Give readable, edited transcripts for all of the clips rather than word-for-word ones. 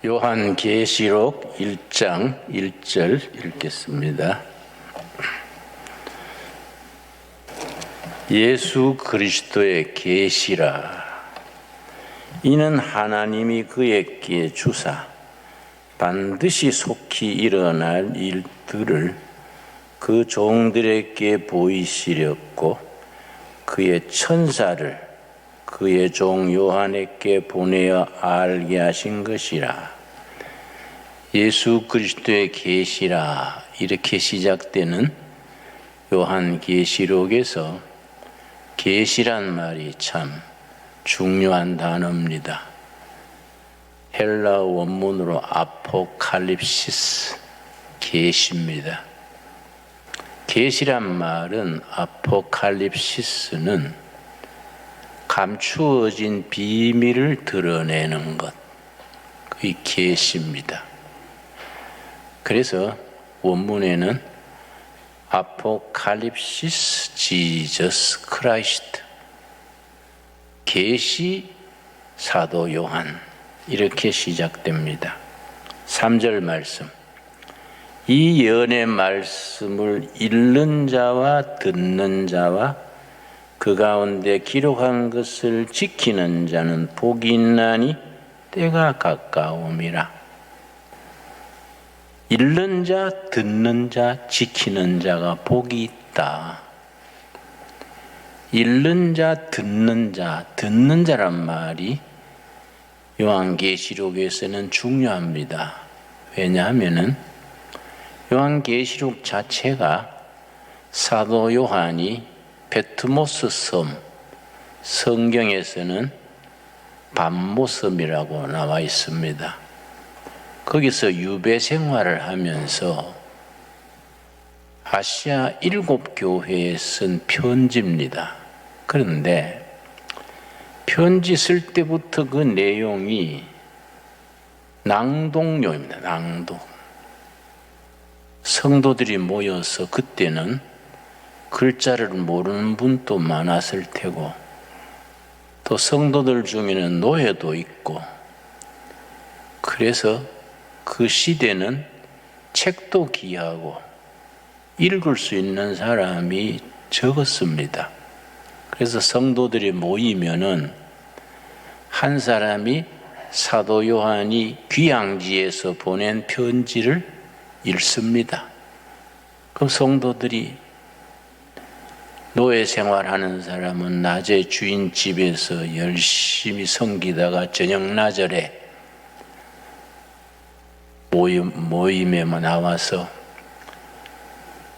요한계시록 1장 1절 읽겠습니다. 예수 그리스도의 계시라. 이는 하나님이 그에게 주사 반드시 속히 일어날 일들을 그 종들에게 보이시렸고 그의 천사를 그의 종 요한에게 보내어 알게 하신 것이라. 예수 그리스도의 계시라 이렇게 시작되는 요한계시록에서 계시란 말이 참 중요한 단어입니다. 헬라 원문으로 아포칼립시스, 계시입니다. 계시란 말은 아포칼립시스는 감추어진 비밀을 드러내는 것, 그게 계시입니다. 그래서 원문에는 아포칼립시스 지저스 크라이스트, 계시 사도 요한 이렇게 시작됩니다. 3절 말씀. 이 예언의 말씀을 읽는 자와 듣는 자와 그 가운데 기록한 것을 지키는 자는 복이 있나니 때가 가까움이라. 읽는 자, 듣는 자, 지키는 자가 복이 있다. 읽는 자, 듣는 자란 말이 요한계시록에서는 중요합니다. 왜냐하면 요한계시록 자체가 사도 요한이 베트모스 섬, 성경에서는 밤모섬이라고 나와 있습니다. 거기서 유배 생활을 하면서 아시아 7교회에 쓴 편지입니다. 그런데 편지 쓸 때부터 그 내용이 낭독료입니다. 낭독. 성도들이 모여서 그때는 글자를 모르는 분도 많았을 테고 또 성도들 중에는 노예도 있고 그래서 그 시대는 책도 귀하고 읽을 수 있는 사람이 적었습니다. 그래서 성도들이 모이면은 한 사람이 사도 요한이 귀향지에서 보낸 편지를 읽습니다. 그럼 성도들이 노예 생활하는 사람은 낮에 주인 집에서 열심히 섬기다가 저녁 나절에 모임에 나와서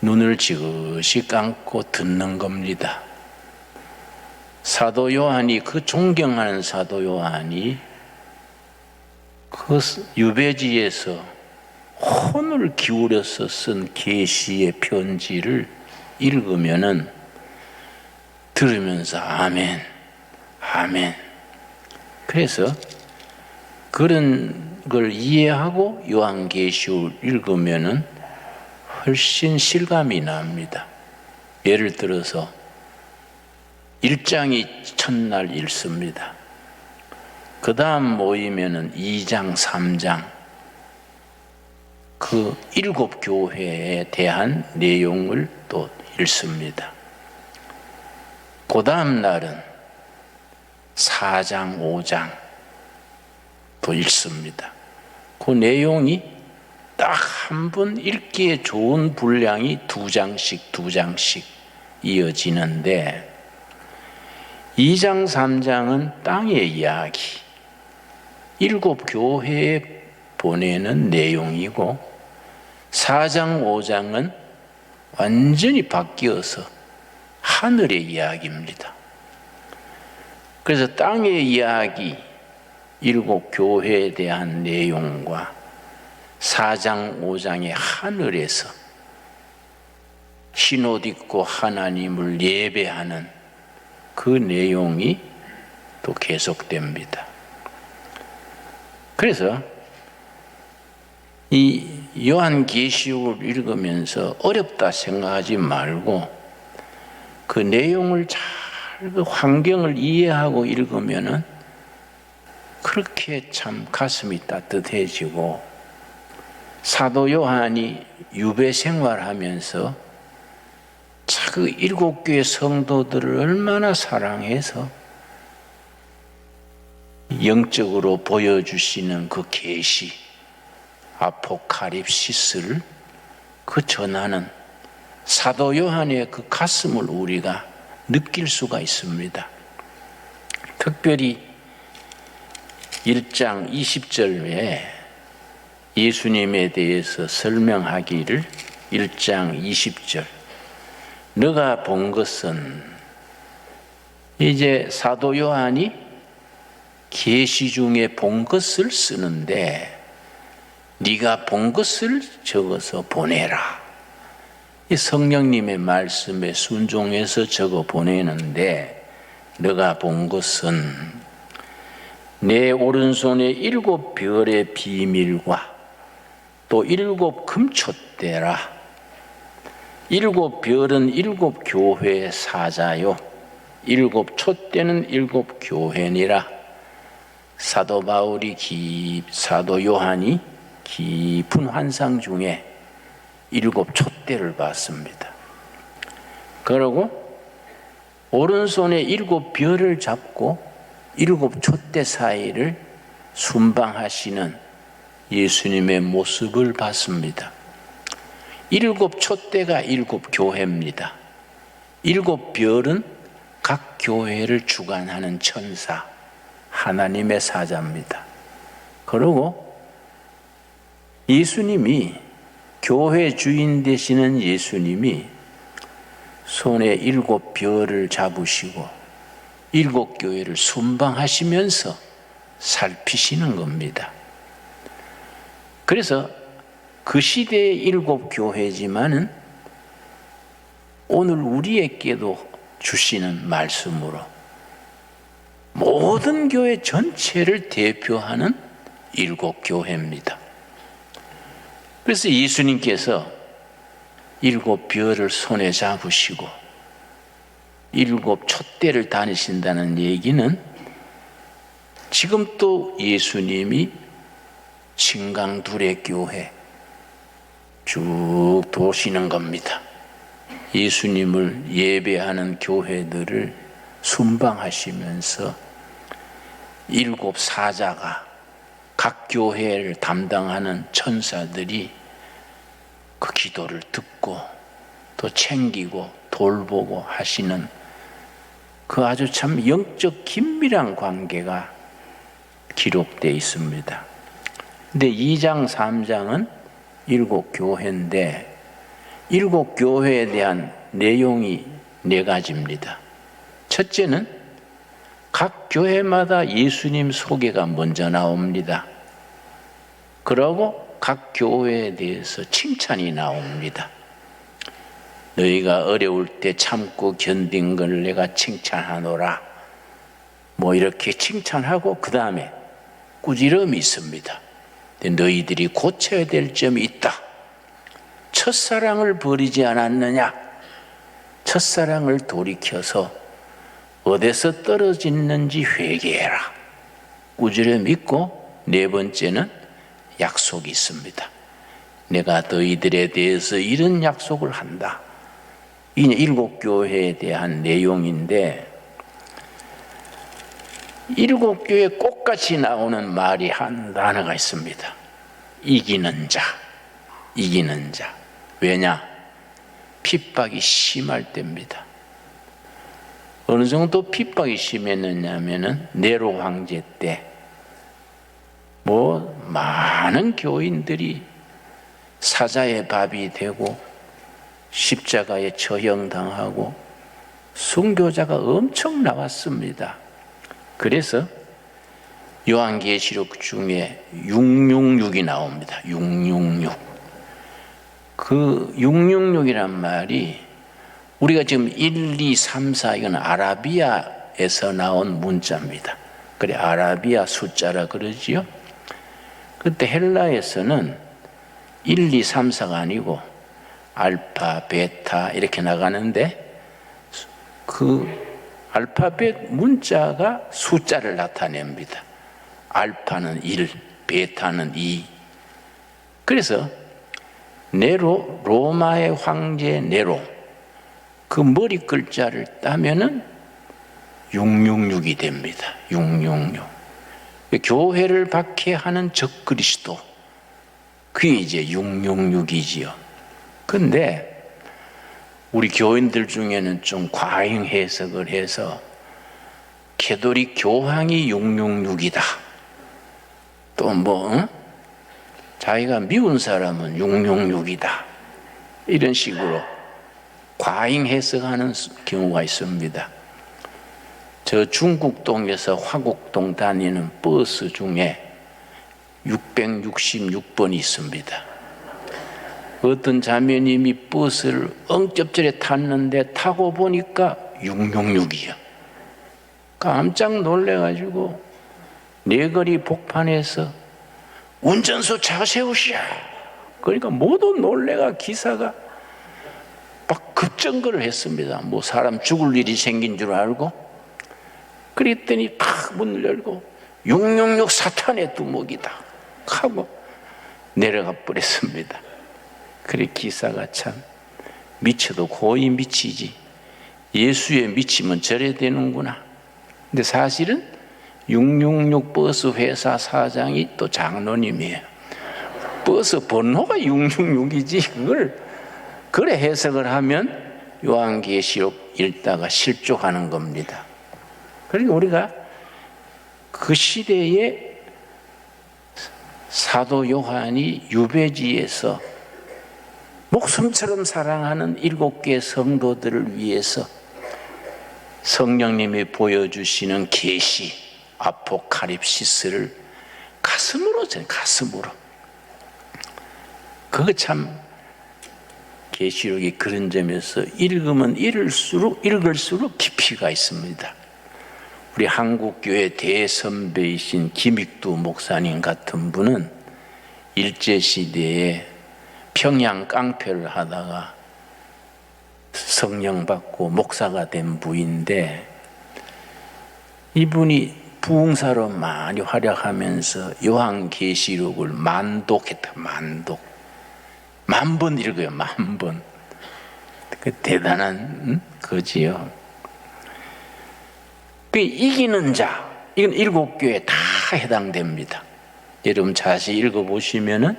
눈을 지그시 감고 듣는 겁니다. 사도 요한이, 그 존경하는 사도 요한이 그 유배지에서 혼을 기울여서 쓴 계시의 편지를 읽으면은 들으면서 아멘, 아멘. 그래서 그런 걸 이해하고 요한계시록을 읽으면은 훨씬 실감이 납니다. 예를 들어서 1장이 첫날 읽습니다. 그 다음 모이면은 2장, 3장 그 7교회에 대한 내용을 또 읽습니다. 그 다음 날은 4장, 5장 또 읽습니다. 그 내용이 딱 한 번 읽기에 좋은 분량이 2장씩 이어지는데 2장, 3장은 땅의 이야기, 7교회에 보내는 내용이고 4장, 5장은 완전히 바뀌어서 하늘의 이야기입니다. 그래서 땅의 이야기, 7교회에 대한 내용과 4장, 5장의 하늘에서 흰옷 입고 하나님을 예배하는 그 내용이 또 계속됩니다. 그래서 이 요한계시록을 읽으면서 어렵다 생각하지 말고 그 내용을 잘, 그 환경을 이해하고 읽으면은 그렇게 참 가슴이 따뜻해지고, 사도 요한이 유배 생활하면서 그 7교회 성도들을 얼마나 사랑해서 영적으로 보여주시는 그 계시, 아포칼립시스를 그 전하는 사도 요한의 그 가슴을 우리가 느낄 수가 있습니다. 특별히 1장 20절에 예수님에 대해서 설명하기를, 1장 20절, 너가 본 것은, 이제 사도 요한이 계시 중에 본 것을 쓰는데, 네가 본 것을 적어서 보내라. 이 성령님의 말씀에 순종해서 적어 보내는데, 너가 본 것은 내 오른손에 7 별의 비밀과 또 7 금촛대라. 7 별은 7 교회의 사자요, 7 촛대는 7 교회니라. 사도 바울이 사도 요한이 깊은 환상 중에 7 촛대를 봤습니다. 그러고 오른손에 7 별을 잡고 7 촛대 사이를 순방하시는 예수님의 모습을 봤습니다. 7 촛대가 7 교회입니다. 7 별은 각 교회를 주관하는 천사, 하나님의 사자입니다. 그리고 예수님이, 교회 주인 되시는 예수님이 손에 7 별을 잡으시고 7 교회를 순방하시면서 살피시는 겁니다. 그래서 그 시대의 7 교회지만은 오늘 우리에게도 주시는 말씀으로 모든 교회 전체를 대표하는 7 교회입니다. 그래서 예수님께서 7 별을 손에 잡으시고 7 촛대를 다니신다는 얘기는 지금 또 예수님이 진강둘의 교회 쭉 도시는 겁니다. 예수님을 예배하는 교회들을 순방하시면서 7 사자가, 각 교회를 담당하는 천사들이 그 기도를 듣고 또 챙기고 돌보고 하시는 그 아주 참 영적 긴밀한 관계가 기록되어 있습니다. 근데 2장 3장은 7 교회인데 7 교회에 대한 내용이 4가지입니다. 첫째는 각 교회마다 예수님 소개가 먼저 나옵니다. 그러고 각 교회에 대해서 칭찬이 나옵니다. 너희가 어려울 때 참고 견딘 걸 내가 칭찬하노라. 뭐 이렇게 칭찬하고 그 다음에 꾸지람이 있습니다. 너희들이 고쳐야 될 점이 있다. 첫사랑을 버리지 않았느냐? 첫사랑을 돌이켜서 어디서 떨어졌는지 회개해라. 꾸지람이 있고, 4번째는 약속이 있습니다. 내가 너희들에 대해서 이런 약속을 한다. 이 7 교회에 대한 내용인데, 7 교회 꽃같이 나오는 말이 한 단어가 있습니다. 이기는 자, 이기는 자. 왜냐? 핍박이 심할 때입니다. 어느 정도 핍박이 심했느냐면은 네로 황제 때 많은 교인들이 사자의 밥이 되고 십자가에 처형당하고 순교자가 엄청 나왔습니다. 그래서 요한계시록 중에 666이 나옵니다. 666. 그 666이란 말이 우리가 지금 1, 2, 3, 4 이건 아라비아에서 나온 문자입니다. 그래 아라비아 숫자라 그러지요. 그때 헬라에서는 1, 2, 3, 4가 아니고 알파, 베타 이렇게 나가는데 그 알파벳 문자가 숫자를 나타냅니다. 알파는 1, 베타는 2. 그래서 네로, 로마의 황제 네로, 그 머리 글자를 따면은 666이 됩니다. 666. 교회를 박해하는 적그리스도, 그게 이제 666이지요. 근데 우리 교인들 중에는 좀 과잉 해석을 해서 캐톨릭 교황이 666이다. 또 뭐 자기가 미운 사람은 666이다. 이런 식으로 과잉 해석하는 경우가 있습니다. 저 중국동에서 화곡동 다니는 버스 중에 666번이 있습니다. 어떤 자매님이 버스를 엉접절에 탔는데 타고 보니까 666이요. 깜짝 놀래가지고 네거리 복판에서 운전수 차 세우시오. 그러니까 모두 놀래가 기사가 막 급정거를 했습니다. 뭐 사람 죽을 일이 생긴 줄 알고. 그랬더니 팍 문을 열고 666 사탄의 두목이다 하고 내려가 버렸습니다. 그래 기사가 참 미쳐도 고이 미치지, 예수에 미치면 저래 되는구나. 근데 사실은 666 버스 회사 사장이 또 장로님이에요. 버스 번호가 666이지 그걸 그래 해석을 하면 요한계시록 읽다가 실족하는 겁니다. 그러니까 우리가 그 시대에 사도 요한이 유배지에서 목숨처럼 사랑하는 7개의 성도들을 위해서 성령님이 보여주시는 계시 아포칼립시스를 가슴으로 그거 참 계시록이 그런 점에서 읽으면 읽을수록 깊이가 있습니다. 우리 한국교회 대선배이신 김익두 목사님 같은 분은 일제시대에 평양 깡패를 하다가 성령 받고 목사가 된 분인데, 이분이 부흥사로 많이 활약하면서 요한계시록을 만독했다. 만번 읽어요. 만번. 그 대단한 거지요. 그 이기는 자, 이건 7교회 다 해당됩니다. 여러분 자세히 읽어보시면은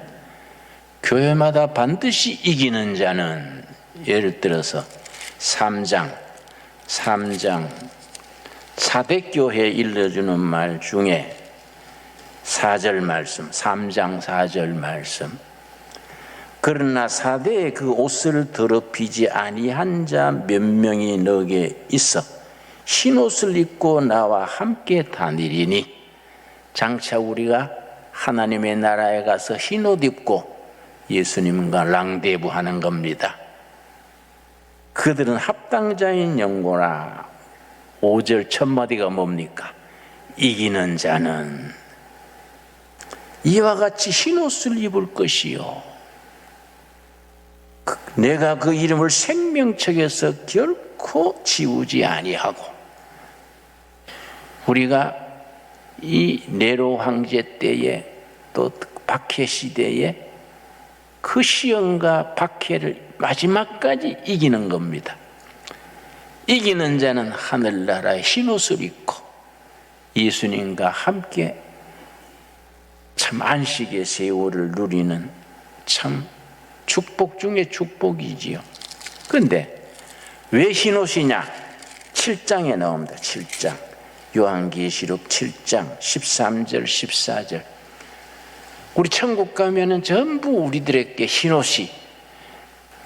교회마다 반드시 이기는 자는, 예를 들어서 3장 사대교회에 일러주는 말 중에 4절 말씀, 3장 4절 말씀, 그러나 사대에 그 옷을 더럽히지 아니한 자 몇 명이 너게 있어 흰옷을 입고 나와 함께 다니리니. 장차 우리가 하나님의 나라에 가서 흰옷 입고 예수님과 랑데부 하는 겁니다. 그들은 합당자인 영고라. 5절 첫마디가 뭡니까? 이기는 자는 이와 같이 흰옷을 입을 것이요, 내가 그 이름을 생명책에서 결코 지우지 아니하고. 우리가 이 네로 황제 때에 또 박해 시대에 그 시험과 박해를 마지막까지 이기는 겁니다. 이기는 자는 하늘나라의 흰옷을 입고 예수님과 함께 참 안식의 세월을 누리는 참 축복 중에 축복이지요. 그런데 왜 흰옷이냐? 7장에 나옵니다. 7장. 요한계시록 7장 13절 14절. 우리 천국 가면은 전부 우리들에게 흰옷이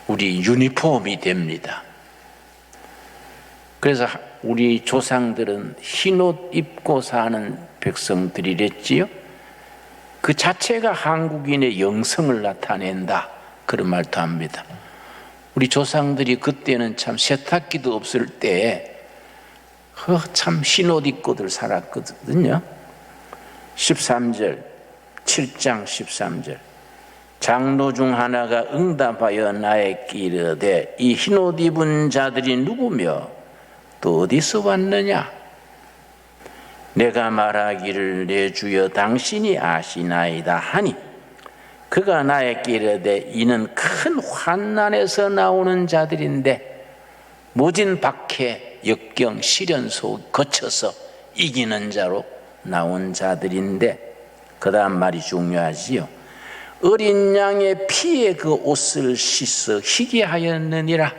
우리 유니폼이 됩니다. 그래서 우리 조상들은 흰옷 입고 사는 백성들이랬지요. 그 자체가 한국인의 영성을 나타낸다, 그런 말도 합니다. 우리 조상들이 그때는 참 세탁기도 없을 때에 참 흰옷 입고들 살았거든요. 13절, 7장 13절. 장로 중 하나가 응답하여 나에게 이르되 이 흰옷 입은 자들이 누구며 또 어디서 왔느냐? 내가 말하기를 내 주여 당신이 아시나이다 하니 그가 나에게 이르되 이는 큰 환난에서 나오는 자들인데 모진 박해 역경 시련 속 거쳐서 이기는 자로 나온 자들인데 그 다음 말이 중요하지요. 어린 양의 피에 그 옷을 씻어 희게 하였느니라.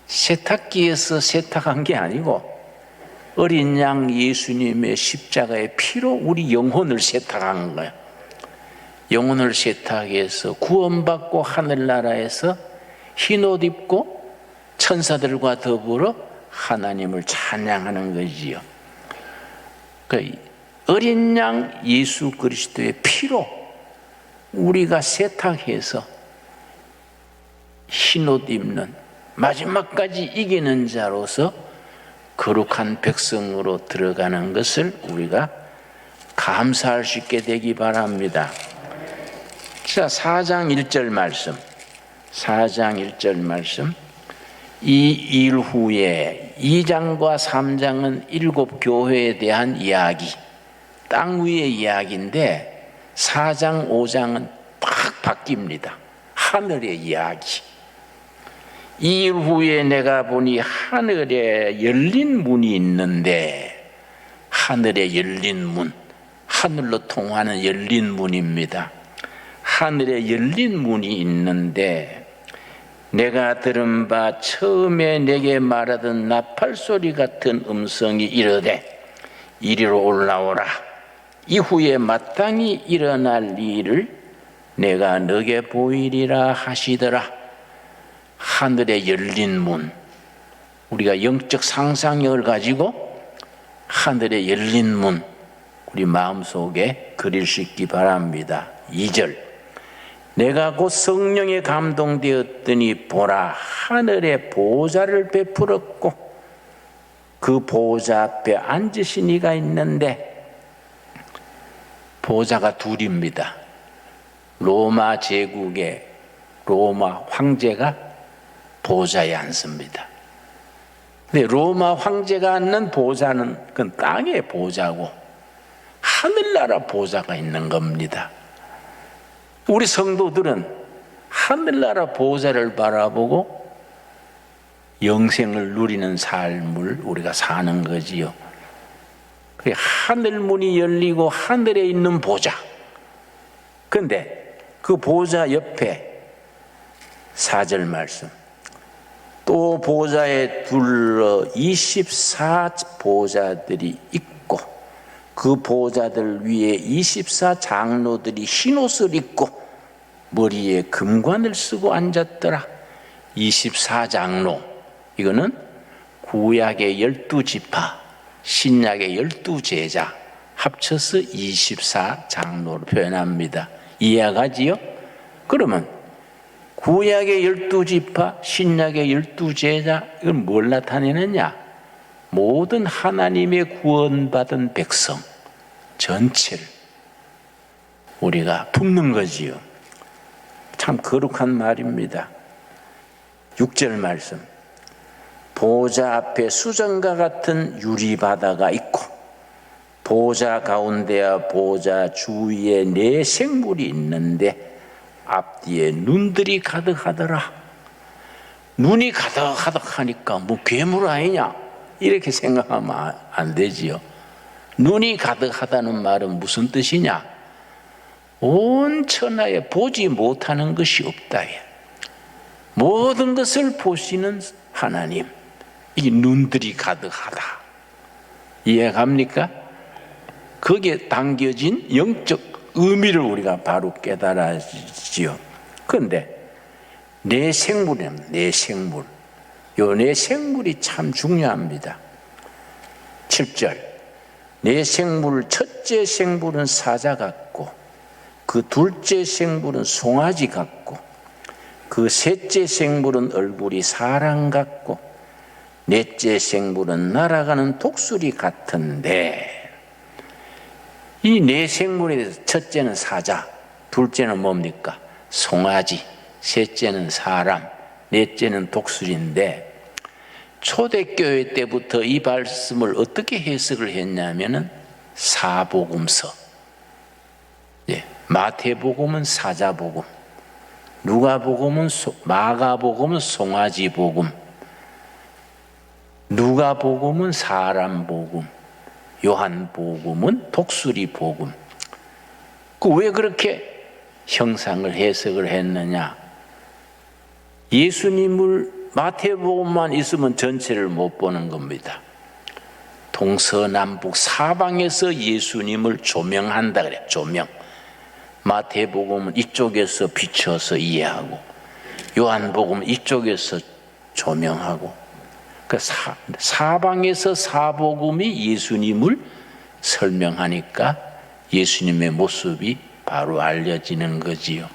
세탁기에서 세탁한 게 아니고 어린 양 예수님의 십자가의 피로 우리 영혼을 세탁한 거예요. 영혼을 세탁해서 구원받고 하늘나라에서 흰옷 입고 천사들과 더불어 하나님을 찬양하는 거지요. 그 어린 양 예수 그리스도의 피로 우리가 세탁해서 흰옷 입는 마지막까지 이기는 자로서 거룩한 백성으로 들어가는 것을 우리가 감사할 수 있게 되기 바랍니다. 자, 4장 1절 말씀. 4장 1절 말씀. 이 일 후에 2장과 3장은 7 교회에 대한 이야기, 땅 위의 이야기인데 4장, 5장은 딱 바뀝니다. 하늘의 이야기. 이 일 후에 내가 보니 하늘에 열린 문이 있는데, 하늘에 열린 문, 하늘로 통하는 열린 문입니다. 하늘에 열린 문이 있는데 내가 들은 바 처음에 내게 말하던 나팔소리 같은 음성이 이르되 이리로 올라오라. 이후에 마땅히 일어날 일을 내가 너게 보이리라 하시더라. 하늘에 열린 문, 우리가 영적 상상력을 가지고 하늘에 열린 문 우리 마음속에 그릴 수 있기 바랍니다. 2절. 내가 곧 성령에 감동되었더니 보라 하늘에 보좌를 베풀었고 그 보좌 앞에 앉으신 이가 있는데 보좌가 둘입니다. 로마 제국의 로마 황제가 보좌에 앉습니다. 근데 로마 황제가 앉는 보좌는 그건 땅의 보좌고 하늘나라 보좌가 있는 겁니다. 우리 성도들은 하늘나라 보좌를 바라보고 영생을 누리는 삶을 우리가 사는 거지요. 하늘 문이 열리고 하늘에 있는 보좌. 그런데 그 보좌 옆에 4절 말씀. 또 보좌에 둘러 24 보좌들이 있고 그 보좌들 위에 24 장로들이 흰옷을 입고 머리에 금관을 쓰고 앉았더라. 24장로, 이거는 구약의 12지파, 신약의 12제자 합쳐서 24장로로 표현합니다. 이해가지요? 그러면 구약의 12지파, 신약의 12제자, 이건 뭘 나타내느냐? 모든 하나님의 구원받은 백성 전체를 우리가 품는 거지요. 참 거룩한 말입니다. 6절 말씀. 보좌 앞에 수정과 같은 유리바다가 있고 보좌 가운데와 보좌 주위에 4 생물이 있는데 앞뒤에 눈들이 가득하더라. 눈이 가득하니까 뭐 괴물 아니냐 이렇게 생각하면 안 되지요. 눈이 가득하다는 말은 무슨 뜻이냐? 온 천하에 보지 못하는 것이 없다. 모든 것을 보시는 하나님, 이 눈들이 가득하다. 이해갑니까? 거기에 담겨진 영적 의미를 우리가 바로 깨달아지요. 그런데 내 생물이랍니다. 내 생물. 요 내 생물이 참 중요합니다. 7절. 내 생물, 첫째 생물은 사자 같고 그 둘째 생물은 송아지 같고 그 셋째 생물은 얼굴이 사람 같고 넷째 생물은 날아가는 독수리 같은데 이 네 생물에 대해서 첫째는 사자, 둘째는 뭡니까? 송아지, 셋째는 사람, 넷째는 독수리인데 초대교회 때부터 이 말씀을 어떻게 해석을 했냐면은 사복음서, 마태복음은 사자복음, 마가복음은 송아지복음, 누가복음은 사람복음, 요한복음은 독수리복음. 왜 그렇게 형상을 해석을 했느냐? 예수님을 마태복음만 있으면 전체를 못 보는 겁니다. 동서남북 사방에서 예수님을 조명한다 그래요. 조명. 마태복음은 이쪽에서 비춰서 이해하고, 요한복음은 이쪽에서 조명하고, 그 사방에서 사복음이 예수님을 설명하니까 예수님의 모습이 바로 알려지는 거지요.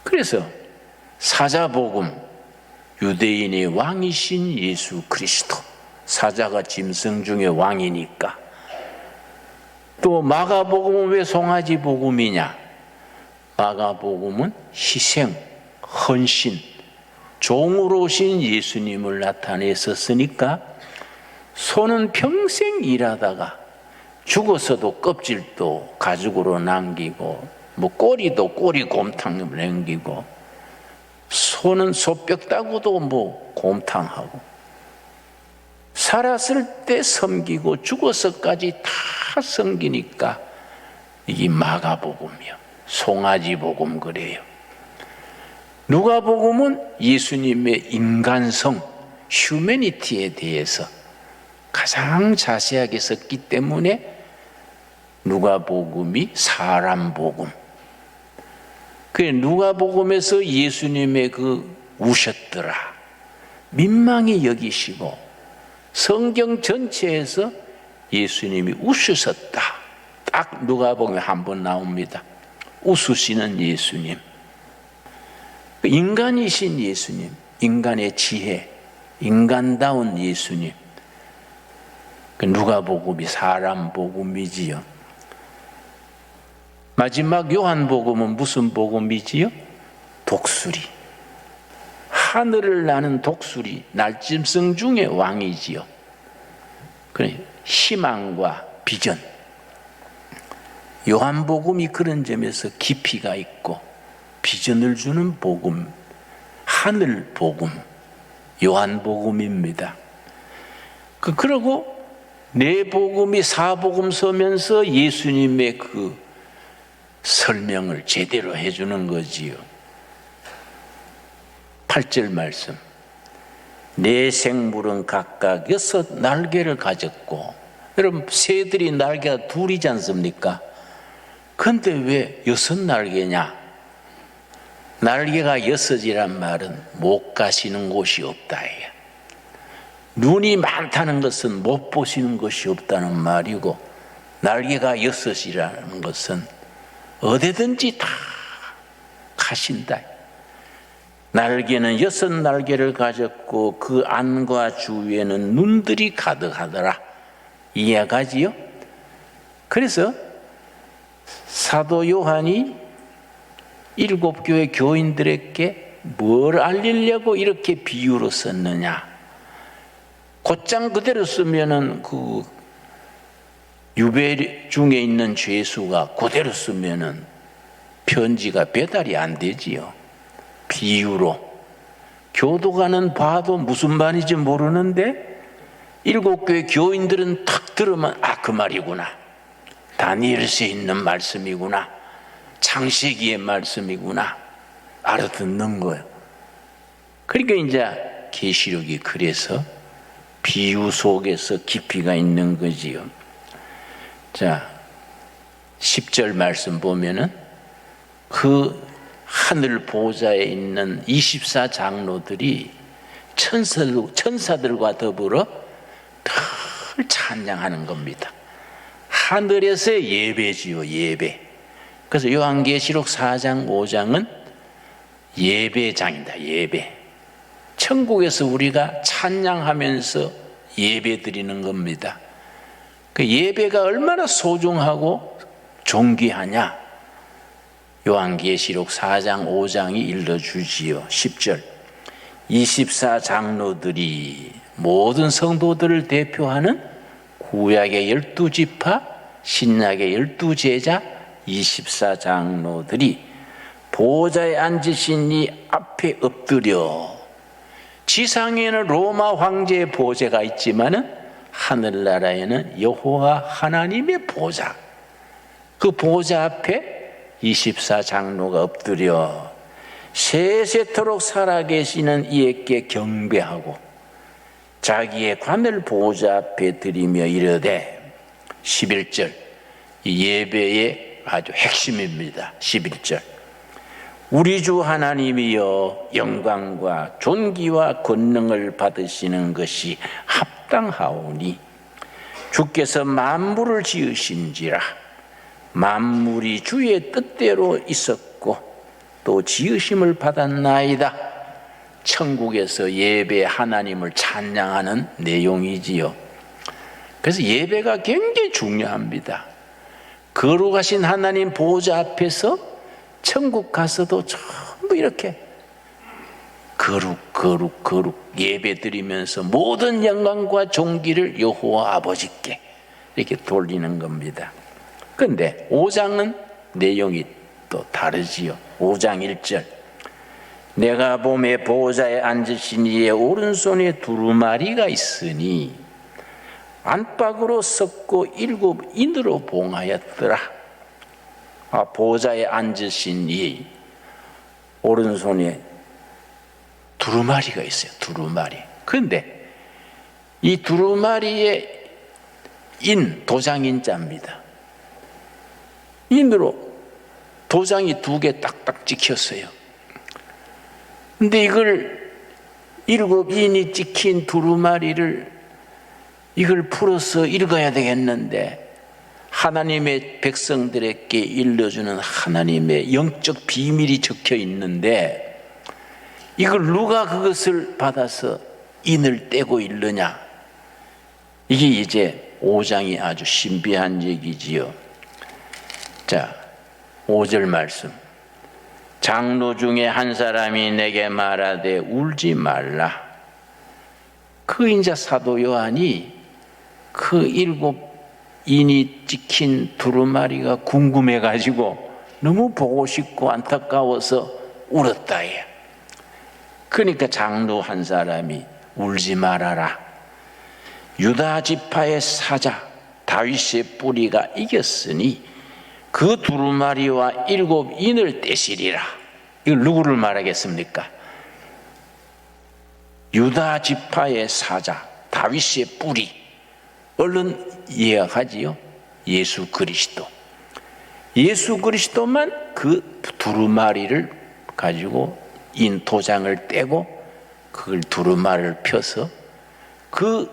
그래서 사자복음, 유대인의 왕이신 예수 그리스도, 사자가 짐승 중에 왕이니까. 또 마가복음은 왜 송아지복음이냐? 마가복음은 희생, 헌신, 종으로 오신 예수님을 나타냈었으니까 소는 평생 일하다가 죽어서도 껍질도 가죽으로 남기고, 꼬리도 꼬리곰탕 남기고, 소는 소뼈 따고도 곰탕하고, 살았을 때 섬기고 죽어서까지 다 섬기니까 이게 마가복음이요, 송아지복음 그래요. 누가복음은 예수님의 인간성, 휴머니티에 대해서 가장 자세하게 썼기 때문에 누가복음이 사람복음. 그 누가복음에서 예수님의 우셨더라, 민망히 여기시고, 성경 전체에서 예수님이 웃으셨다, 딱 누가복음에 한 번 나옵니다. 웃으시는 예수님, 인간이신 예수님, 인간의 지혜, 인간다운 예수님. 누가복음이 사람복음이지요. 마지막 요한복음은 무슨 복음이지요? 독수리, 하늘을 나는 독수리, 날짐승 중에 왕이지요. 그래, 희망과 비전. 요한복음이 그런 점에서 깊이가 있고 비전을 주는 복음, 하늘 복음, 요한복음입니다. 그러고 네 복음이 사복음 서면서 예수님의 설명을 제대로 해주는 거지요. 8절 말씀. 네 생물은 각각 6 날개를 가졌고, 여러분 새들이 날개가 둘이지 않습니까? 근데 왜 6 날개냐? 날개가 6이란 말은 못 가시는 곳이 없다. 눈이 많다는 것은 못 보시는 것이 없다는 말이고, 날개가 6이라는 것은 어디든지 다 가신다. 날개는 6 날개를 가졌고 그 안과 주위에는 눈들이 가득하더라. 이해가지요? 그래서 사도 요한이 7 교회 교인들에게 뭘 알리려고 이렇게 비유로 썼느냐? 곧장 그대로 쓰면은 유배 중에 있는 죄수가 그대로 쓰면은 편지가 배달이 안 되지요. 비유로. 교도관은 봐도 무슨 말인지 모르는데 7 교회 교인들은 탁 들으면 그 말이구나. 다니엘서에 있는 말씀이구나. 창세기의 말씀이구나. 알아듣는 거예요. 그러니까 이제 계시록이 그래서 비유 속에서 깊이가 있는 거지요. 자, 10절 말씀 보면은 하늘 보좌에 있는 24장로들이 천사들과 더불어 늘 찬양하는 겁니다. 하늘에서의 예배지요, 예배. 그래서 요한계시록 4장 5장은 예배장이다, 예배. 천국에서 우리가 찬양하면서 예배 드리는 겁니다. 그 예배가 얼마나 소중하고 존귀하냐? 요한계시록 4장 5장이 일러주지요. 10절. 24 장로들이 모든 성도들을 대표하는 구약의 12지파, 신약의 12제자, 24 장로들이 보좌에 앉으신 이 앞에 엎드려, 지상에는 로마 황제의 보좌가 있지만은 하늘나라에는 여호와 하나님의 보좌, 그 보좌 앞에 24 장로가 엎드려 세세토록 살아계시는 이에게 경배하고 자기의 관을 보좌 앞에 드리며 이르되, 11절, 이 예배의 아주 핵심입니다. 11절, 우리 주 하나님이여 영광과 존귀와 권능을 받으시는 것이 합당하오니 주께서 만물을 지으신지라. 만물이 주의 뜻대로 있었고 또 지으심을 받았나이다. 천국에서 예배 하나님을 찬양하는 내용이지요. 그래서 예배가 굉장히 중요합니다. 거룩하신 하나님 보좌 앞에서 천국 가서도 전부 이렇게 거룩 예배 드리면서 모든 영광과 존귀를 여호와 아버지께 이렇게 돌리는 겁니다. 그런데 5장은 내용이 또 다르지요. 5장 1절, 내가 보매 보좌에 앉으신 이의 오른손에 두루마리가 있으니 안팎으로 섰고 7 인으로 봉하였더라. 보좌에 앉으신 이 오른손에 두루마리가 있어요. 두루마리. 그런데 이 두루마리의 인, 도장인자입니다. 인으로 도장이 2개 딱딱 찍혔어요. 근데 이걸 7 인이 찍힌 두루마리를 이걸 풀어서 읽어야 되겠는데, 하나님의 백성들에게 일러주는 하나님의 영적 비밀이 적혀 있는데 이걸 누가 그것을 받아서 인을 떼고 읽느냐? 이게 이제 5장이 아주 신비한 얘기지요. 자, 5절 말씀, 장로 중에 한 사람이 내게 말하되 울지 말라. 그 인자 사도 요한이 그 7 인이 찍힌 두루마리가 궁금해가지고 너무 보고 싶고 안타까워서 울었다. 그러니까 장로 한 사람이 울지 말아라. 유다 지파의 사자 다윗의 뿌리가 이겼으니 그 두루마리와 7 인을 떼시리라. 이걸 누구를 말하겠습니까? 유다 지파의 사자 다윗의 뿌리. 얼른 이해하지요. 예수 그리스도. 예수 그리스도만 그 두루마리를 가지고 인 도장을 떼고 그걸 두루마리를 펴서 그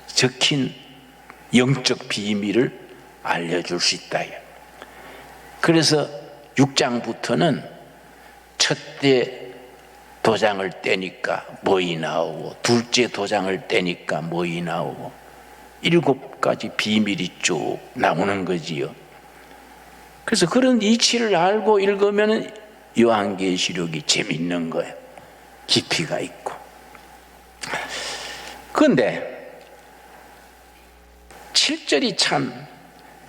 적힌 영적 비밀을 알려줄 수 있다. 그래서 6장부터는 첫째 도장을 떼니까 뭐이 나오고, 둘째 도장을 떼니까 뭐이 나오고, 7가지 비밀이 쭉 나오는 거지요. 그래서 그런 이치를 알고 읽으면 요한계시록이 재밌는 거예요. 깊이가 있고. 그런데 7절이 참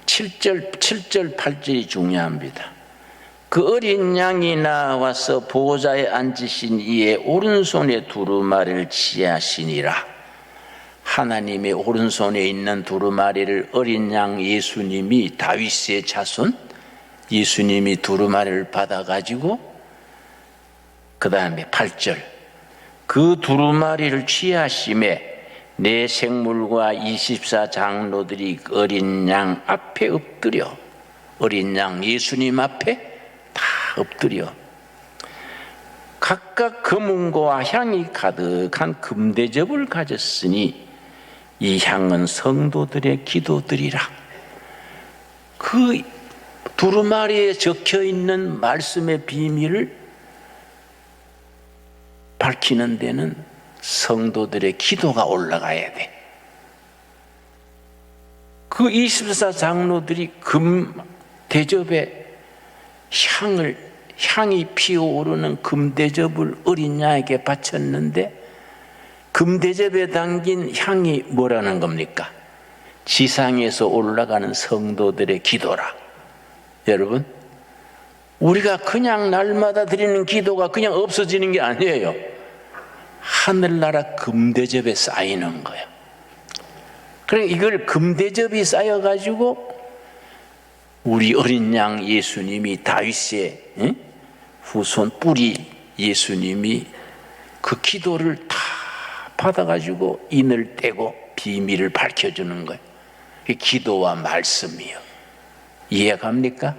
7절, 8절이 중요합니다. 그 어린 양이 나와서 보좌에 앉으신 이의 오른손에 두루마리를 취하시니라. 하나님의 오른손에 있는 두루마리를 어린 양 예수님이, 다윗의 자손 예수님이 두루마리를 받아가지고, 그 다음에 8절, 그 두루마리를 취하심에 내 생물과 24 장로들이 어린 양 앞에 엎드려, 어린 양 예수님 앞에 다 엎드려 각각 금은과 향이 가득한 금대접을 가졌으니 이 향은 성도들의 기도들이라. 그 두루마리에 적혀 있는 말씀의 비밀을 밝히는 데는 성도들의 기도가 올라가야 돼. 그 24 장로들이 금 대접에 향을 향이 피어오르는 금대접을 어린 양에게 바쳤는데 금대접에 담긴 향이 뭐라는 겁니까? 지상에서 올라가는 성도들의 기도라. 여러분, 우리가 그냥 날마다 드리는 기도가 그냥 없어지는 게 아니에요. 하늘나라 금대접에 쌓이는 거예요. 그러니까 이걸 금대접이 쌓여가지고 우리 어린 양 예수님이 다윗의 후손 뿌리 예수님이 그 기도를 다 받아가지고 인을 떼고 비밀을 밝혀주는 거예요. 기도와 말씀이요. 이해갑니까?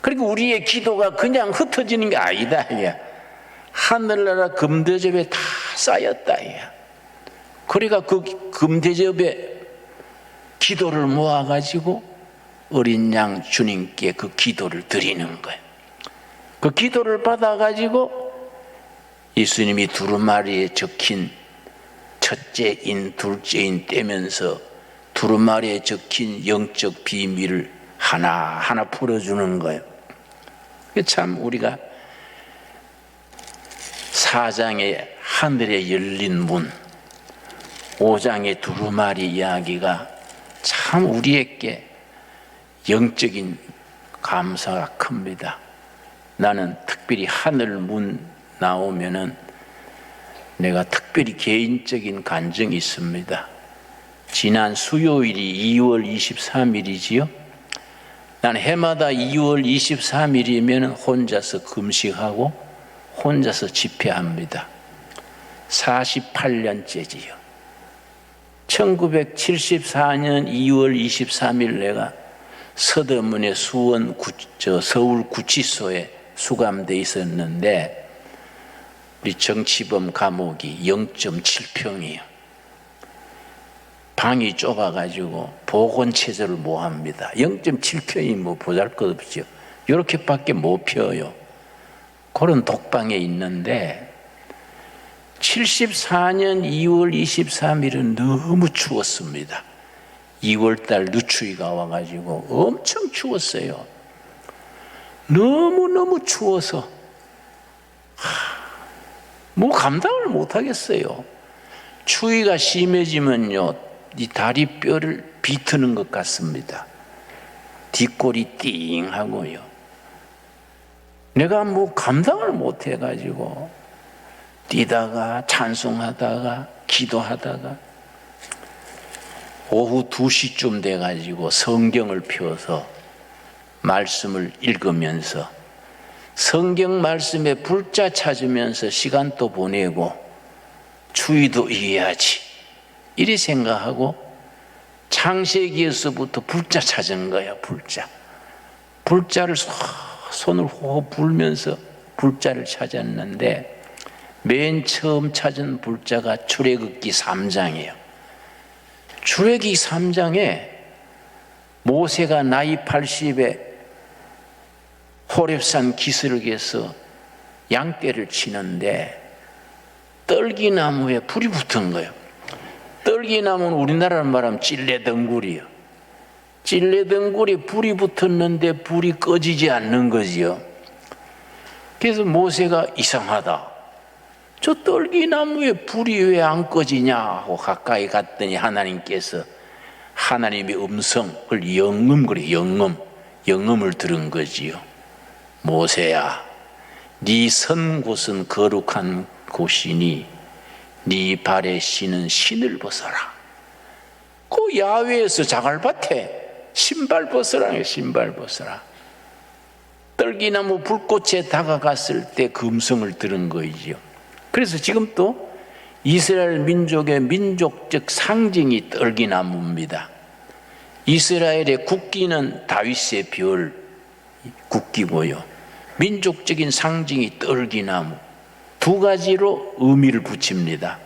그리고 우리의 기도가 그냥 흩어지는 게 아니다. 하늘나라 금대접에 다 쌓였다. 그러니까 그 금대접에 기도를 모아가지고 어린 양 주님께 그 기도를 드리는 거예요. 그 기도를 받아가지고 예수님이 두루마리에 적힌 첫째인 둘째인 떼면서 두루마리에 적힌 영적 비밀을 하나하나 풀어주는 거예요. 참 우리가 4장의 하늘에 열린 문, 5장의 두루마리 이야기가 참 우리에게 영적인 감사가 큽니다. 나는 특별히 하늘 문 나오면은 내가 특별히 개인적인 간증이 있습니다. 지난 수요일이 2월 23일이지요. 난 해마다 2월 23일이면 혼자서 금식하고 혼자서 집회합니다. 48년째지요. 1974년 2월 23일 내가 서대문의 서울 구치소에 수감돼 있었는데 우리 정치범 감옥이 0.7평이에요. 방이 좁아가지고 보건체제를 못 합니다. 0.7평이 뭐 보잘것없죠. 이렇게밖에 못 펴요. 그런 독방에 있는데 74년 2월 23일은 너무 추웠습니다. 2월달 누추위가 와가지고 엄청 추웠어요. 너무너무 추워서 뭐 감당을 못하겠어요. 추위가 심해지면요 이 다리뼈를 비트는 것 같습니다. 뒷골이 띵하고요. 내가 뭐 감당을 못해가지고 뛰다가 찬송하다가 기도하다가 오후 2시쯤 돼가지고 성경을 펴서 말씀을 읽으면서 성경 말씀에 불자 찾으면서 시간도 보내고 추위도 이겨야지 이리 생각하고 창세기에서부터 불자 찾은 거예요. 불자를 손을 호흡 불면서 불자를 찾았는데 맨 처음 찾은 불자가 출애굽기 3장이에요. 출애굽기 3장에 모세가 나이 80에 호렙산 기슭에서 양떼를 치는데 떨기나무에 불이 붙은 거예요. 떨기나무는 우리나라로 말하면 찔레덩굴이요. 찔레덩굴에 불이 붙었는데 불이 꺼지지 않는 거지요. 그래서 모세가 이상하다. 저 떨기나무에 불이 왜 안 꺼지냐 하고 가까이 갔더니 하나님께서 하나님의 음성을 영음을 들은 거지요. 모세야, 네 선 곳은 거룩한 곳이니 네 발에 신은 신을 벗어라. 그 야외에서 자갈밭에 신발 벗으라. 신발 벗어라. 떨기나무 불꽃에 다가갔을 때 그 음성을 들은 거이지요. 그래서 지금 또 이스라엘 민족의 민족적 상징이 떨기나무입니다. 이스라엘의 국기는 다윗의 별 국기고요. 민족적인 상징이 떨기나무. 두 가지로 의미를 붙입니다.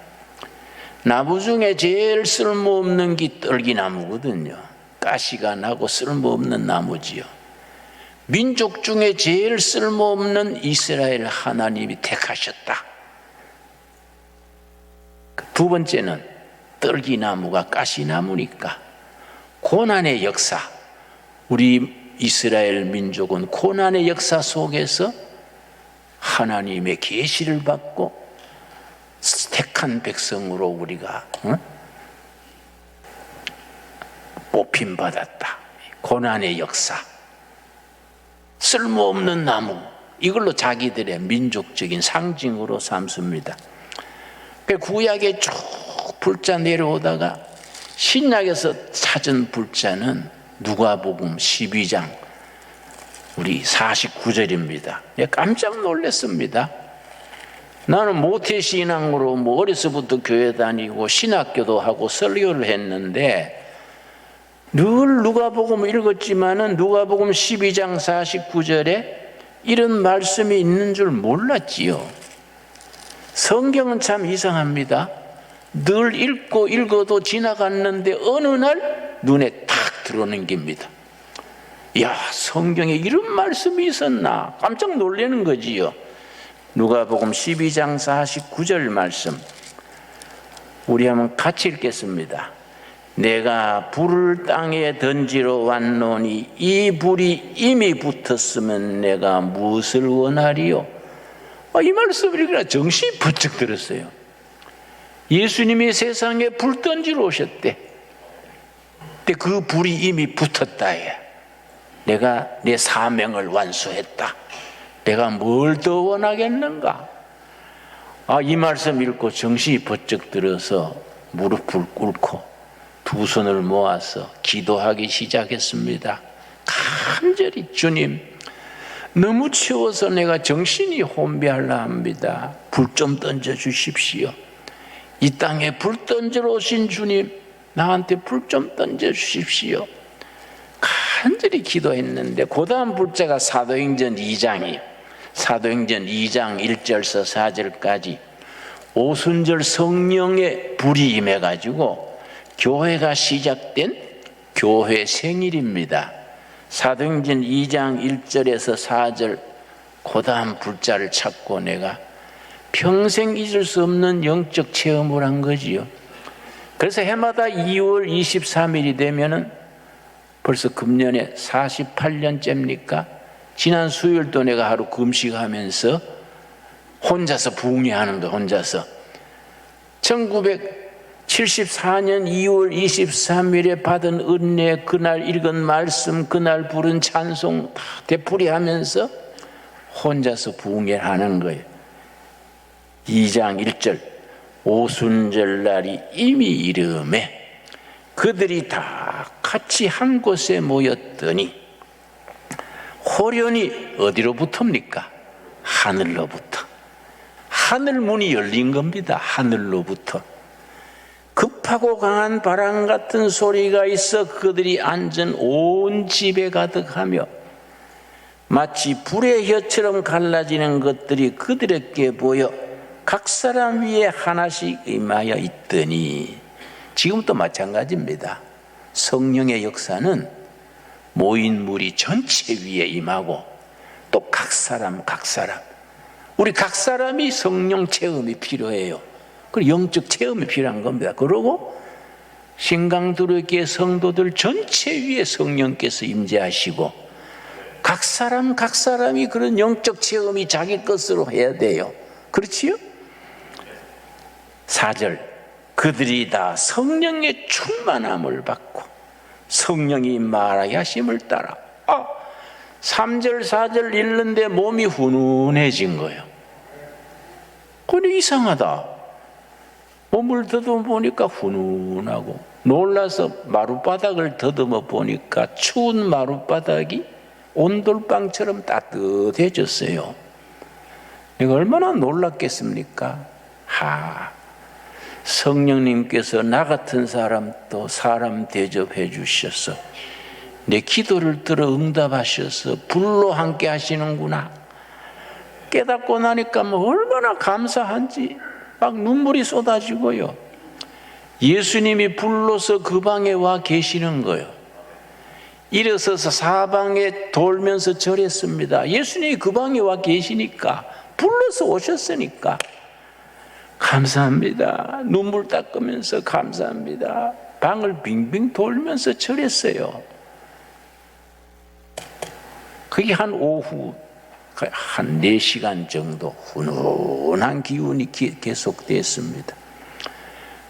나무 중에 제일 쓸모없는 게 떨기나무거든요. 가시가 나고 쓸모없는 나무지요. 민족 중에 제일 쓸모없는 이스라엘 하나님이 택하셨다. 두 번째는 떨기나무가 가시나무니까 고난의 역사, 우리 이스라엘 민족은 고난의 역사 속에서 하나님의 계시를 받고 택한 백성으로 우리가 뽑힘 받았다. 고난의 역사, 쓸모없는 나무, 이걸로 자기들의 민족적인 상징으로 삼습니다. 구약에 쭉 불자 내려오다가 신약에서 찾은 불자는 누가복음 12장 우리 49절입니다. 깜짝 놀랐습니다. 나는 모태신앙으로 어려서부터 교회 다니고 신학교도 하고 설교를 했는데 늘 누가복음 읽었지만은 누가복음 12장 49절에 이런 말씀이 있는 줄 몰랐지요. 성경은 참 이상합니다. 늘 읽고 읽어도 지나갔는데 어느 날 눈에 탁 들어오는 겁니다. 야, 성경에 이런 말씀이 있었나? 깜짝 놀라는 거지요. 누가복음 12장 49절 말씀 우리 한번 같이 읽겠습니다. 내가 불을 땅에 던지러 왔노니 이 불이 이미 붙었으면 내가 무엇을 원하리요? 이 말씀을 읽으라 정신이 번쩍 들었어요. 예수님이 세상에 불 던지러 오셨대. 근데 그 불이 이미 붙었다. 내가 내 사명을 완수했다. 내가 뭘 더 원하겠는가? 이 말씀 읽고 정신이 번쩍 들어서 무릎을 꿇고 두 손을 모아서 기도하기 시작했습니다. 간절히 주님, 너무 추워서 내가 정신이 혼미하려 합니다. 불 좀 던져 주십시오. 이 땅에 불 던지러 오신 주님, 나한테 불 좀 던져 주십시오. 간절히 기도했는데 그 다음 불자가 사도행전 2장이에요. 사도행전 2장 1절서 4절까지 오순절 성령의 불이 임해가지고 교회가 시작된 교회 생일입니다. 사도행전 2장 1절에서 4절 그 다음 불자를 찾고 내가 평생 잊을 수 없는 영적 체험을 한 거지요. 그래서 해마다 2월 23일이 되면은 벌써 금년에 48년째입니까? 지난 수요일도 내가 하루 금식하면서 혼자서 부흥회하는 거야. 혼자서 1974년 2월 23일에 받은 은혜, 그날 읽은 말씀, 그날 부른 찬송 다 되풀이하면서 혼자서 부흥회를 하는 거예요. 2장 1절 오순절 날이 이미 이르매 그들이 다 같이 한 곳에 모였더니 호련히 어디로부터입니까? 하늘로부터. 하늘 문이 열린 겁니다. 하늘로부터. 급하고 강한 바람 같은 소리가 있어 그들이 앉은 온 집에 가득하며 마치 불의 혀처럼 갈라지는 것들이 그들에게 보여 각 사람 위에 하나씩 임하여 있더니 지금도 마찬가지입니다. 성령의 역사는 모인 무리 전체 위에 임하고 또 각 사람 우리 각 사람이 성령 체험이 필요해요. 그리고 영적 체험이 필요한 겁니다. 그리고 신강두르기의 성도들 전체 위에 성령께서 임재하시고 각 사람이 그런 영적 체험이 자기 것으로 해야 돼요. 그렇지요? 4절 그들이 다 성령의 충만함을 받고 성령이 말하게 하심을 따라 3절 4절 읽는데 몸이 훈훈해진 거예요. 근데 이상하다. 몸을 더듬어 보니까 훈훈하고 놀라서 마룻바닥을 더듬어 보니까 추운 마룻바닥이 온돌방처럼 따뜻해졌어요. 내가 얼마나 놀랐겠습니까? 성령님께서 나 같은 사람도 사람 대접해 주셔서 내 기도를 들어 응답하셔서 불로 함께 하시는구나 깨닫고 나니까 얼마나 감사한지 막 눈물이 쏟아지고요. 예수님이 불로서 그 방에 와 계시는 거예요. 일어서서 사방에 돌면서 절했습니다. 예수님이 그 방에 와 계시니까 불러서 오셨으니까 감사합니다. 눈물 닦으면서 감사합니다. 방을 빙빙 돌면서 절했어요. 그게 한 오후 한 4시간 정도 훈훈한 기운이 계속됐습니다.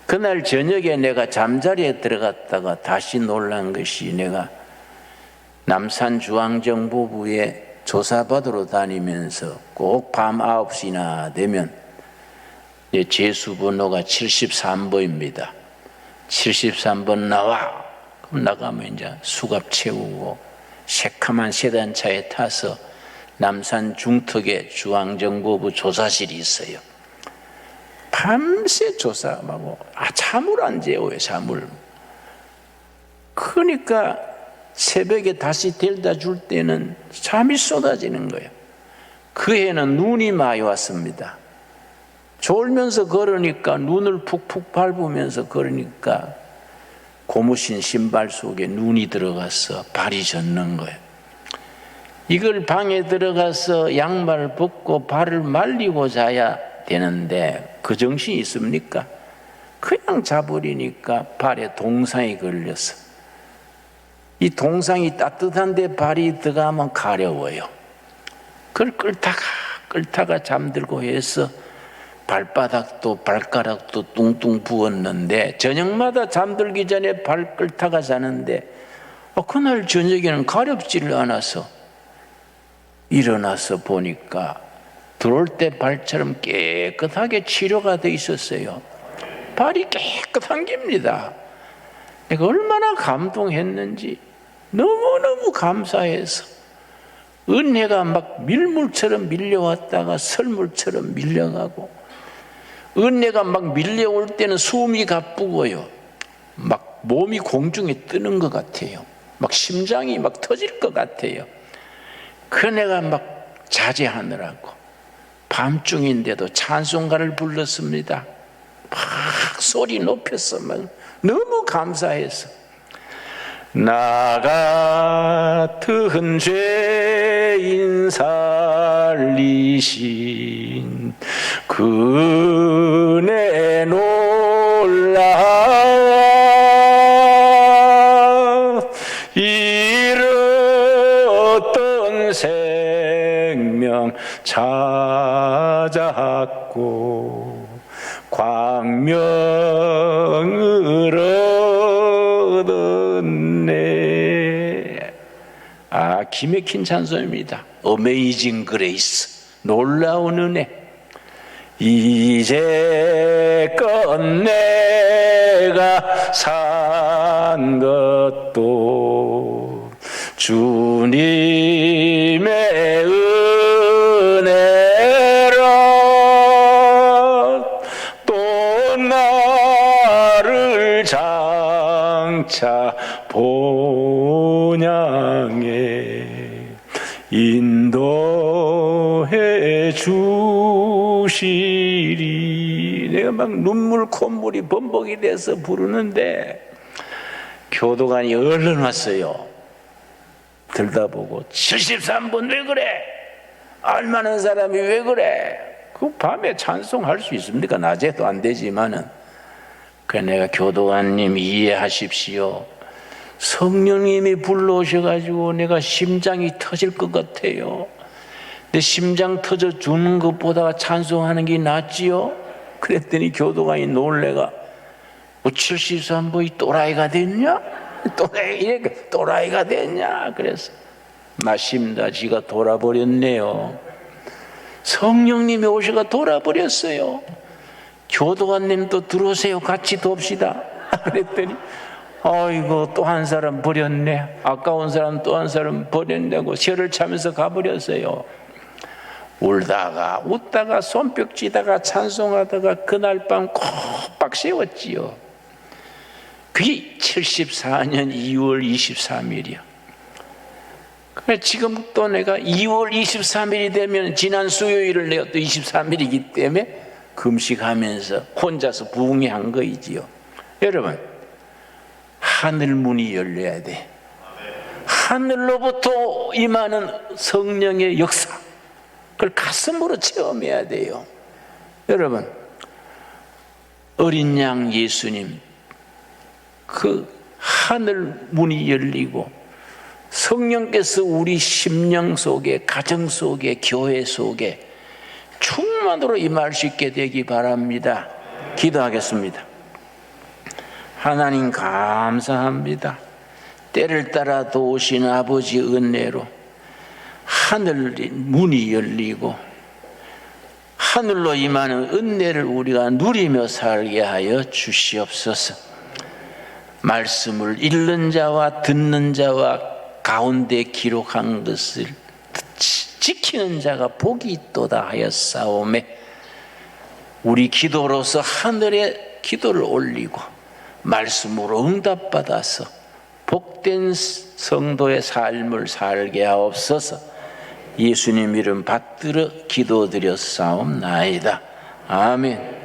그날 저녁에 내가 잠자리에 들어갔다가 다시 놀란 것이, 내가 남산중앙정보부에 조사받으러 다니면서 꼭 밤 9시나 되면 제수번호가 73번입니다. 73번 나와. 그럼 나가면 이제 수갑 채우고 새카만 세단차에 타서 남산 중턱에 중앙정보부 조사실이 있어요. 밤새 조사하고, 잠을 안 재워요, 잠을. 그러니까 새벽에 다시 데려다 줄 때는 잠이 쏟아지는 거예요. 그 해는 눈이 많이 왔습니다. 졸면서 걸으니까, 눈을 푹푹 밟으면서 걸으니까 고무신 신발 속에 눈이 들어가서 발이 젖는 거예요. 이걸 방에 들어가서 양말 벗고 발을 말리고 자야 되는데 그 정신이 있습니까? 그냥 자버리니까 발에 동상이 걸려서, 이 동상이 따뜻한데 발이 들어가면 가려워요. 그걸 끌다가 잠들고 해서 발바닥도 발가락도 뚱뚱 부었는데, 저녁마다 잠들기 전에 발 끌다가 자는데 그날 저녁에는 가렵지를 않아서 일어나서 보니까 들어올 때 발처럼 깨끗하게 치료가 돼 있었어요. 발이 깨끗한 겁니다. 내가 얼마나 감동했는지, 너무너무 감사해서 은혜가 막 밀물처럼 밀려왔다가 설물처럼 밀려가고, 은혜가 막 밀려올 때는 숨이 가쁘고요, 막 몸이 공중에 뜨는 것 같아요. 막 심장이 막 터질 것 같아요. 그 내가 막 자제하느라고 밤중인데도 찬송가를 불렀습니다. 막 소리 높여서 막 너무 감사해서, 나 같은 죄인 살리신 그네 놀라, 잃었던 생명 찾았고 광명을 얻었네. 기맥힌 찬송입니다. Amazing Grace, 놀라운 은혜. 이제껏 내가 산 것도 주님의 은혜라, 또 나를 장차 본향에 인도해 주시리. 내가 막 눈물 콧물이 범벅이 돼서 부르는데 교도관이 얼른 왔어요. 들다보고 73번 왜 그래? 알만한 사람이 왜 그래? 그 밤에 찬송할 수 있습니까? 낮에도 안 되지만은. 그래 내가, 교도관님 이해하십시오. 성령님이 불러오셔가지고 내가 심장이 터질 것 같아요. 내 심장 터져 주는 것보다 찬송하는 게 낫지요? 그랬더니 교도관이 놀래가, 73번이 또라이가 됐냐? 또라이가 됐냐? 그래서 맞습니다. 지가 돌아버렸네요. 성령님이 오셔가 돌아버렸어요. 교도관님도 들어오세요. 같이 돕시다. 그랬더니 아이고, 또 한 사람 버렸네. 아까운 사람 또 한 사람 버렸냐고 혀를 차면서 가버렸어요. 울다가 웃다가 손뼉치다가 찬송하다가 그날 밤 콕박 세웠지요. 그게 74년 2월 23일이야. 그래 지금 또 내가 2월 23일이 되면, 지난 수요일을 내가 또 23일이기 때문에 금식하면서 혼자서 부흥한 거이지요. 여러분, 하늘 문이 열려야 돼. 하늘로부터 임하는 성령의 역사, 그걸 가슴으로 체험해야 돼요. 여러분, 어린 양 예수님, 그 하늘 문이 열리고 성령께서 우리 심령 속에, 가정 속에, 교회 속에 충만으로 임할 수 있게 되기 바랍니다. 기도하겠습니다. 하나님 감사합니다. 때를 따라 도우신 아버지 은혜로 하늘 문이 열리고 하늘로 임하는 은혜를 우리가 누리며 살게 하여 주시옵소서. 말씀을 읽는 자와 듣는 자와 가운데 기록한 것을 지키는 자가 복이 있도다 하였사오매 우리 기도로서 하늘에 기도를 올리고 말씀으로 응답받아서 복된 성도의 삶을 살게 하옵소서. 예수님 이름 받들어 기도드렸사옵나이다. 아멘.